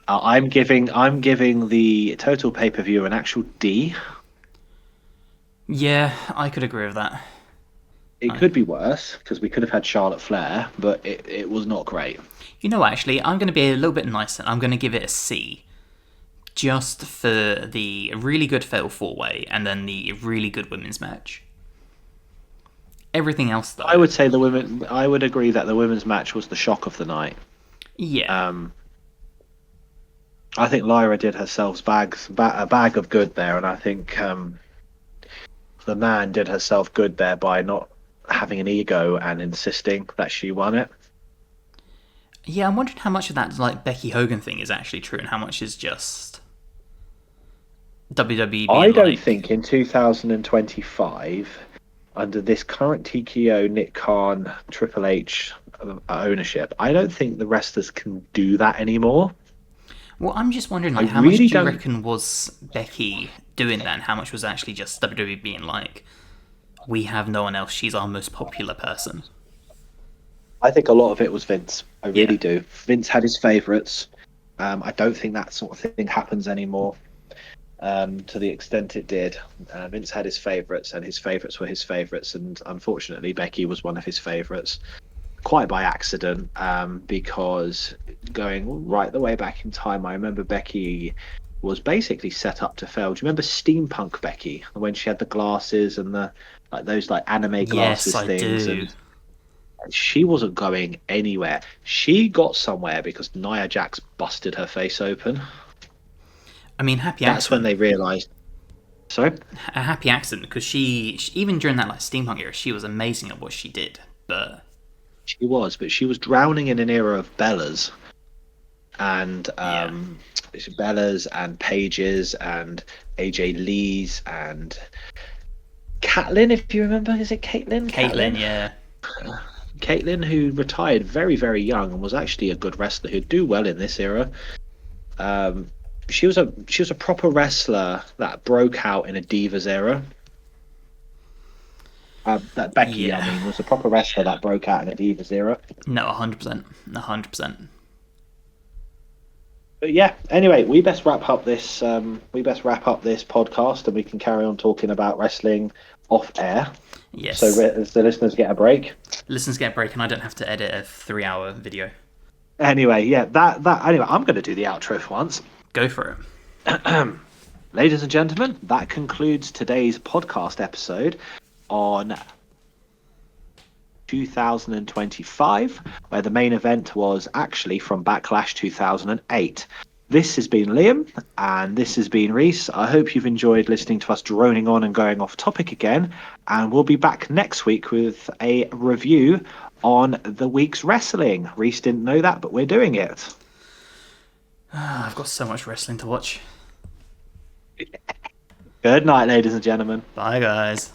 S2: I'm giving the total pay-per-view an actual D.
S1: Yeah, I could agree with that.
S2: It could be worse because we could have had Charlotte Flair, but it was not great.
S1: Actually, I'm going to be a little bit nicer. I'm going to give it a C. Just for the really good Fatal 4-Way and then the really good women's match. Everything else,
S2: I
S1: though,
S2: would say I would agree that the women's match was the shock of the night.
S1: Yeah.
S2: I think Lyra did herself a bag of good there, and I think the man did herself good there by not having an ego and insisting that she won it.
S1: Yeah, I'm wondering how much of that like Becky Hogan thing is actually true and how much is just WWE
S2: I
S1: being
S2: don't
S1: like,
S2: think in 2025, under this current TKO Nick Khan Triple H ownership, I don't think the wrestlers can do that anymore.
S1: well, I'm just wondering
S2: I
S1: like how much
S2: really
S1: do you
S2: don't.
S1: reckon was Becky doing that and how much was actually just WWE being like, we have no one else, she's our most popular person.
S2: I think a lot of it was Vince. I
S1: Yeah.
S2: really do. Vince had his favourites. I don't think that sort of thing happens anymore. To the extent it did. Vince had his favourites, and his favourites were his favourites, and unfortunately, Becky was one of his favourites, quite by accident. Because going right the way back in time, I remember Becky was basically set up to fail. Do you remember Steampunk Becky when she had the glasses and the like those like anime
S1: Yes,
S2: glasses
S1: I
S2: things
S1: do.
S2: and she wasn't going anywhere. She got somewhere because Nia Jax busted her face open.
S1: I mean, happy
S2: That's when
S1: accident.
S2: they realised. Sorry?
S1: A happy accident because she even during that like steampunk era, she was amazing at what she did. But
S2: She was, but she was drowning in an era of Bellas and
S1: yeah,
S2: Bellas and Paiges and AJ Lee's and Caitlyn, if you remember. Is it Caitlyn?
S1: Caitlyn, yeah,
S2: Caitlyn, who retired very, very young and was actually a good wrestler who'd do well in this era. Um, she was a proper wrestler that broke out in a Divas era. That Becky, I
S1: yeah.
S2: mean, was a proper wrestler that broke out in a Divas era.
S1: No, 100%, 100%.
S2: But yeah, anyway, we best wrap up this. We best wrap up this podcast, and we can carry on talking about wrestling off air. So
S1: Yes.
S2: as the listeners get a break.
S1: Listeners get a break, and I don't have to edit a 3-hour video.
S2: Anyway, yeah, that. Anyway, I'm going to do the outro for once.
S1: Go for it.
S2: Ladies and gentlemen, that concludes today's podcast episode on 2025, where the main event was actually from Backlash 2008. This has been Liam, and this has been Reese. I hope you've enjoyed listening to us droning on and going off topic again, and we'll be back next week with a review on the week's wrestling. Reese didn't know that, but we're doing it.
S1: I've got so much wrestling to watch.
S2: Good night, ladies and gentlemen.
S1: Bye, guys.